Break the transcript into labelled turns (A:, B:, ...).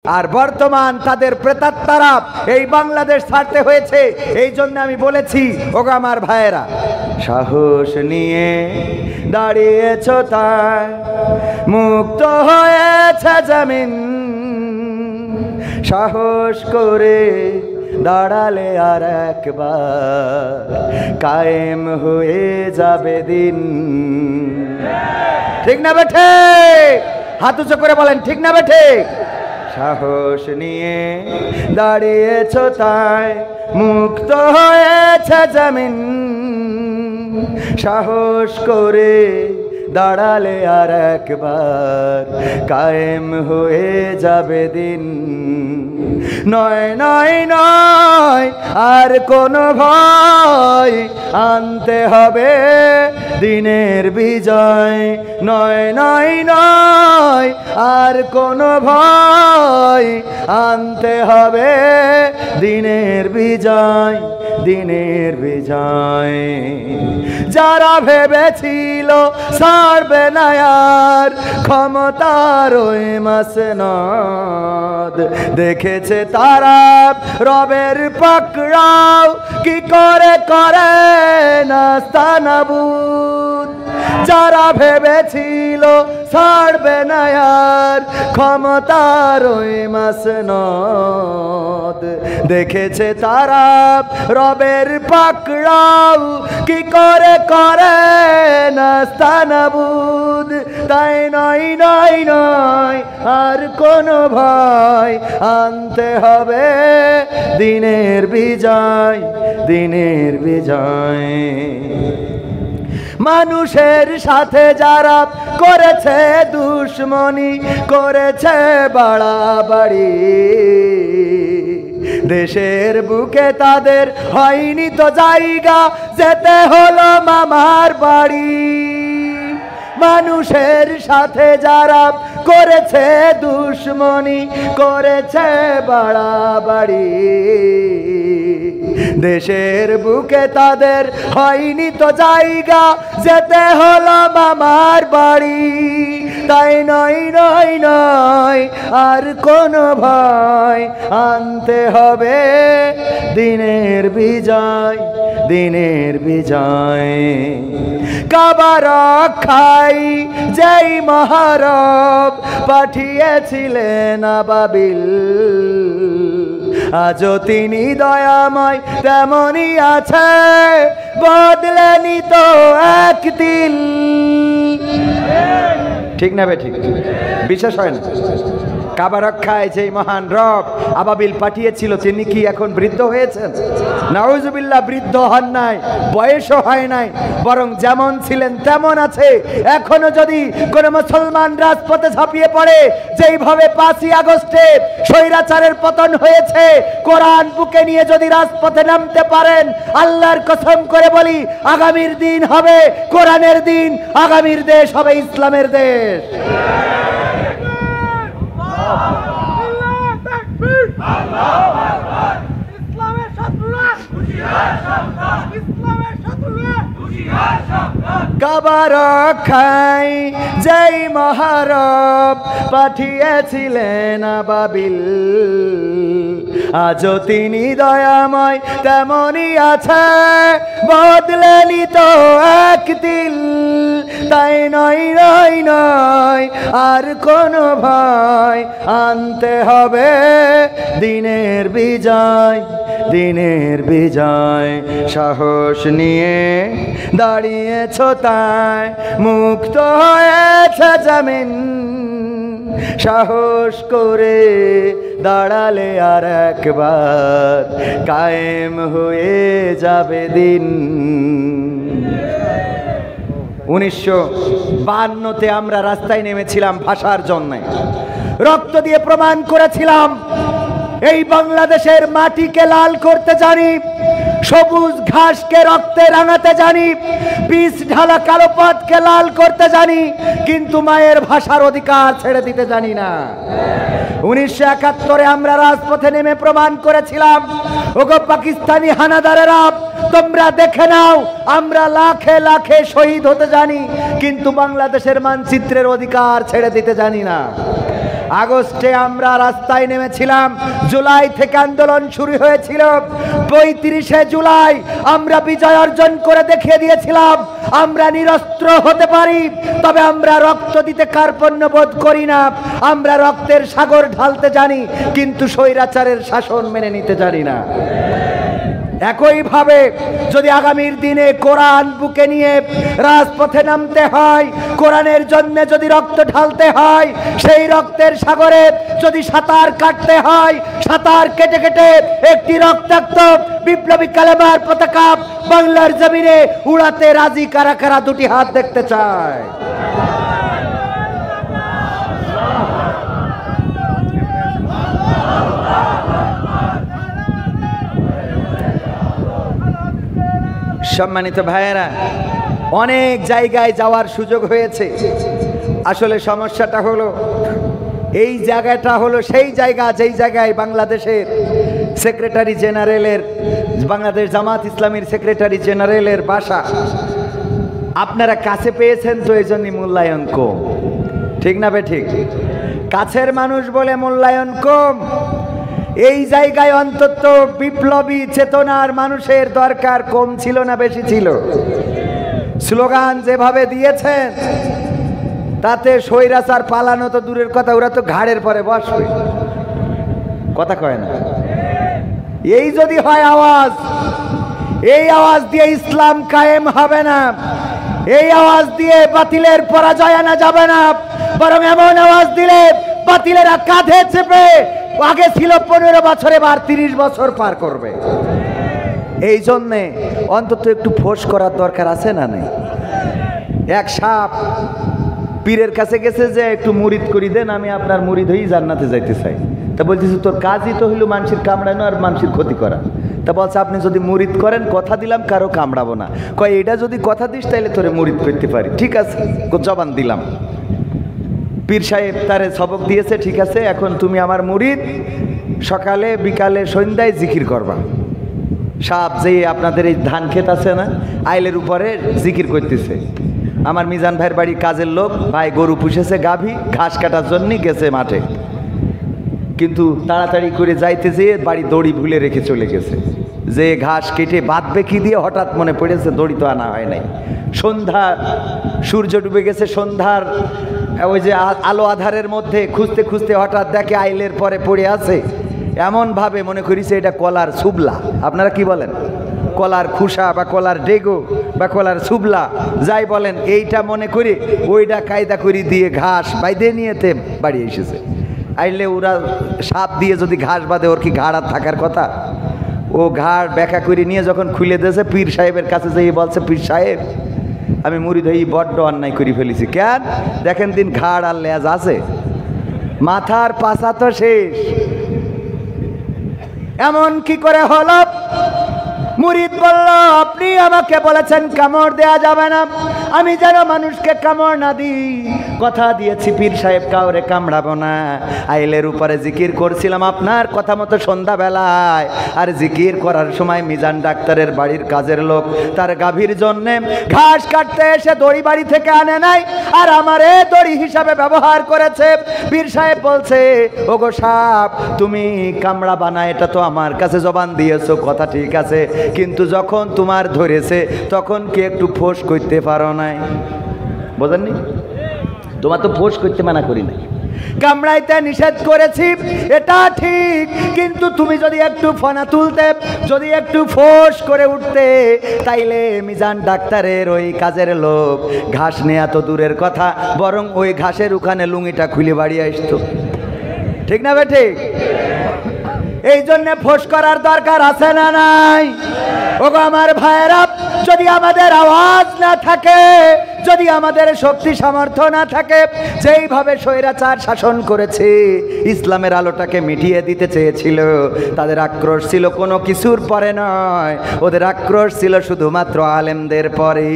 A: আর বর্তমান তাদের প্রেতাত্মারা এই বাংলাদেশ ছাড়তে হয়েছে। এই জন্য আমি বলেছি, ওগো আমার ভাইয়েরা, সাহস নিয়ে দাঁড়িয়েছো তাই মুক্ত হয়েছে জমিন, সাহস করে দাঁড়ালে আর একবার কায়েম হয়ে যাবে দিন। ঠিক না বেঠে? হাত উঁচু করে বলেন, ঠিক না বেঠে? সাহস নিয়ে দাঁড়িয়েছো তাই মুক্ত হয়েছে জমিন, সাহস করে দাঁড়ালে আর একবার কায়েম হয়ে যাবে দিন। নয় নয় নয় আর কোনো ভয়, আনতে হবে দিনের বিজয়। নয় নয় নয় আর কোনো ভয়, আনতে হবে দিনের বিজয়, দিনের বিজয়। যারা ভেবেছিল ছাড়বে না আর ক্ষমতার ওই মাসনদ, দেখেছে তারা রবের পাকড়াও কি করে করে নাস্তানাবুদ। যারা ভেবেছিল ছাড়বে না আর ক্ষমতার ওই মাসনদ, দেখেছে তারা রবের পাকড়াও কি করে করে নাস্তানাবুদ। তাই নয় নয় নয় আর কোনো ভয়, আনতে হবে দিনের বিজয়, দিনের বিজয়। মানুষের সাথে যারা করেছে দুশ্মনী, করেছে বাড়াবাড়ি, দেশের বুকে তাদের হয়নি তো জায়গা, যেতে হলো মামার বাড়ি। মানুষের সাথে যারা করেছে দুশ্মনী, করেছে বাড়াবাড়ি, দেশের বুকে তাদের হয়নি তো জায়গা, যেতে হলো মামার বাড়ি। তাই নয় নয় নয় আর কোনো ভয়, আনতে হবে দিনের বিজয়, দিনের বিজয়। কাবা রক্ষাই যেই মহারব পাঠিয়েছিলেন আবাবিল, আজও তিনি দয়াময় তেমনই আছে, বদলেনি তো একদিন। ঠিক না বে? ঠিক বিশ্বাস হয় না? কাবা রক্ষায় যেই মহান রব আবাবিল পাঠিয়েছিল, তিনি কি এখন বৃদ্ধ হয়েছেন? নাউজুবিল্লাহ, বৃদ্ধ হন নাই, বয়সও হয় নাই, বরং যেমন ছিলেন তেমন আছে। এখনো যদি কোন মুসলমান রাজপথে ঝাঁপিয়ে পড়ে, যেইভাবে 5ই আগস্টে স্বৈরাচারের পতন হয়েছে, কোরআন বুকে নিয়ে যদি রাজপথে নামতে পারেন, আল্লাহর কসম করে বলি, আগামীর দিন হবে কোরআনের দিন, আগামীর দেশ হবে ইসলামের দেশ। কাবা রক্ষায় যেই মহারব পাঠিয়েছিলেন আবাবিল, আজও তিনি দয়াময় তেমনই আছে, বদলেনি তো একদিন। তাই নয় নয় নয় আর কোনো ভয়, আনতে হবে দিনের বিজয়, দিনের বিজয়। সাহস নিয়ে দাঁড়িয়েছো তাই মুক্ত হয়েছে জমিন, সাহস করে দাঁড়ালে আর একবার কায়েম হয়ে যাবে দিন। 1952-তে আমরা রাস্তায় নেমেছিলাম ভাষার জন্য, রক্ত দিয়ে প্রমাণ করেছিলাম এই বাংলাদেশের মাটিকে লাল করতে জানি, সবুজ ঘাসকে রক্তে রাঙাতে জানি, বীজ ঢালা কালো পাতকে লাল করতে জানি, কিন্তু মায়ের ভাষার অধিকার ছেড়ে দিতে জানি না। 1971-এ আমরা রাজপথে নেমে প্রমাণ করেছিলাম, ওগো পাকিস্তানি হানাদারেরা, তোমরা দেখে নাও, আমরা লাখে লাখে শহীদ হতে জানি, কিন্তু বাংলাদেশের মানচিত্রের অধিকার ছেড়ে দিতে জানি না। আগস্টে আমরা রাস্তায় নেমেছিলাম, জুলাই থেকে আন্দোলন শুরু হয়েছিল। ৩৫শে জুলাই আমরা বিজয় অর্জন করে দেখিয়ে দিয়েছিলাম আমরা নিরস্ত্র হতে পারি, তবে আমরা রক্ত দিতে কার্পণ্য বোধ করি না। আমরা রক্তের সাগর ঢালতে জানি, কিন্তু স্বৈরাচারের শাসন মেনে নিতে জানি না। একইভাবে যদি আগামীর দিনে কোরআন বুকে নিয়ে রাজপথে নামতে হয়, কোরআনের জন্য যদি রক্ত ঢালতে হয়, সেই রক্তের সাগরে যদি সাঁতার কাটতে হয়, সাঁতার কেটে কেটে একটি রক্তাক্ত বিপ্লবী কালেমার পতাকা বাংলার জমিনে উড়াতে রাজি কারা কারা? দুটি হাত দেখতে চায়। সম্মানিত ভাইয়েরা, অনেক জায়গায় যাওয়ার সুযোগ হয়েছে। আসলে সমস্যাটা হলো, এই জায়গাটা হলো সেই জায়গা যেই জায়গায় বাংলাদেশের সেক্রেটারি জেনারেলের, বাংলাদেশ জামাত ইসলামীর সেক্রেটারি জেনারেলের বাসা। আপনারা কাছে পেয়েছেন তো, এই জন্যই মূল্যায়ন কম। ঠিক না বে ঠিক? কাছের মানুষ বলে মূল্যায়ন কম। এই জায়গায় অন্তত বিপ্লবী চেতনার মানুষের দরকার কম ছিল না বেশি ছিল? স্লোগান যেভাবে দিয়েছেন তাতে স্বৈরাচার পালানো তো দূরের কথা, ওরা তো ঘাড়ের পরে বসবে। কথা কয় না? এই যদি হয় আওয়াজ, এই আওয়াজ দিয়ে ইসলাম কায়েম হবে না, এই আওয়াজ দিয়ে বাতিলের পরাজয় আনা যাবে না। বরং এমন আওয়াজ দিলে বাতিলেরা কাঁধে চেপে, আগে ছিল 15 বছরে, এবার 30 বছর পার করবে। এই জন্যে অন্তত একটু ফোঁস করার দরকার আছে না নেই? এক সাপ পীরের কাছে গেছে যে একটু মুরিদ করি দেন, আমি আপনার মুরিদ হয়েই জান্নাতে যাইতে চাই। তা বলতেছে তোর কাজই তো হইল মানুষের কামড়ানো আর মানুষের ক্ষতি করা। তা বলছে আপনি যদি মুরিদ করেন, কথা দিলাম কারো কামড়াবো না। কয় এটা যদি কথা দিস তাহলে তোরে মুরিদ করতে পারি। ঠিক আছে, জবান দিলাম। পীর সাহেব তারে সবক দিয়েছে, ঠিক আছে এখন তুমি আমার মুরিদ, সকালে বিকালে সন্ধ্যায় জিকির করবা। সাপ যে আপনাদের এই ধান ক্ষেত আছে না, আইলের উপরে জিকির করতেছে। আমার মিজান ভাইয়ের বাড়ি কাজের লোক ভাই গরু পুষেছে, গাভী ঘাস কাটার জন্য গেছে মাঠে, কিন্তু তাড়াতাড়ি করে যাইতে যেয়ে বাড়ি দড়ি ভুলে রেখে চলে গেছে। যে ঘাস কেটে বাঁধবে কি দিয়ে হঠাৎ মনে পড়েছে দড়ি তো আনা হয় নাই। সন্ধ্যা, সূর্য ডুবে গেছে, সন্ধ্যার ওই যে আলো আধারের মধ্যে খুঁজতে খুঁজতে হঠাৎ দেখে আইলের পরে পড়ে আছে। এমনভাবে মনে করিছে এটা কলার সুবলা। আপনারা কি বলেন? কলার খুসা বা কলার ডেগো বা কলার সুবলা যাই বলেন, এইটা মনে করি ওইটা কায়দা করে দিয়ে ঘাস বাইদে নিয়েতে বাড়ি এসেছে। আইলে ওরা সাপ দিয়ে যদি ঘাস বাঁধে, ওর কি ঘাড় আর থাকার কথা? ও ঘাড় ব্যাখ্যা করে নিয়ে যখন খুলে দিয়েছে, পীর সাহেবের কাছে যেয়ে বলছে, পীর সাহেব আমি মুরিদ হই বড্ড অন্যায় করে ফেলেছি। কেন? দেখেন দিন ঘাড় আর লেজ আছে, মাথার পাছা তো শেষ। এমন কি করে হলো? মুরিদ বলল, আপনি আমাকে বলেছেন কামড় দেয়া যাবে না, আমি যেন মানুষকে কামড় না দিই। কথা দিয়েছি পীর সাহেব কাউরে কামড়াবো না। আইলের উপরে জিকির করছিলাম আপনার কথা মতো সন্ধ্যাবেলায়, আর জিকির করার সময় মিজান ডাক্তারের বাড়ির কাজের লোক তার গাভীর জন্যে ঘাস কাটতে এসে দড়ি বাড়ি থেকে আনে নাই, আর আমারে দড়ি হিসাবে ব্যবহার করেছে। পীর সাহেব বলছে, ওগো সাপ তুমি কামড়াবা না, এটা তো আমার কাছে জবান দিয়েছো, কথা ঠিক আছে, কিন্তু যখন তোমার ধরেছে তখন কি একটু ফোঁস করতে পারো নাই? বোঝেননি? তোমার তো ফোঁস করতে মানা করি নাই, কামড়াইতে নিষেধ করেছি, এটা ঠিক, কিন্তু তুমি যদি একটু ফনা তুলতে, যদি একটু ফোঁস করে উঠতে, তাইলে মিজান ডাক্তারের ওই কাজের লোক ঘাস নেয়া তো দূরের কথা, বরং ওই ঘাসের ওখানে লুঙ্গিটা খুলে বাড়ি আসতো। ঠিক না বে ঠিক? এই জন্য ফোঁস করার দরকার আছে না নাই? ওগো আমার ভাইয়েরা, যদি আমাদের আওয়াজ না থাকে, যদি আমাদের শক্তি সামর্থ্য না থাকে, যেইভাবে স্বৈরাচার শাসন করেছে, ইসলামের আলোটাকে মিটিয়ে দিতে চেয়েছিল, তাদের আক্রোশ ছিল কোনো কিছুর পরে নয়, ওদের আক্রোশ ছিল শুধুমাত্র আলেমদের পরে।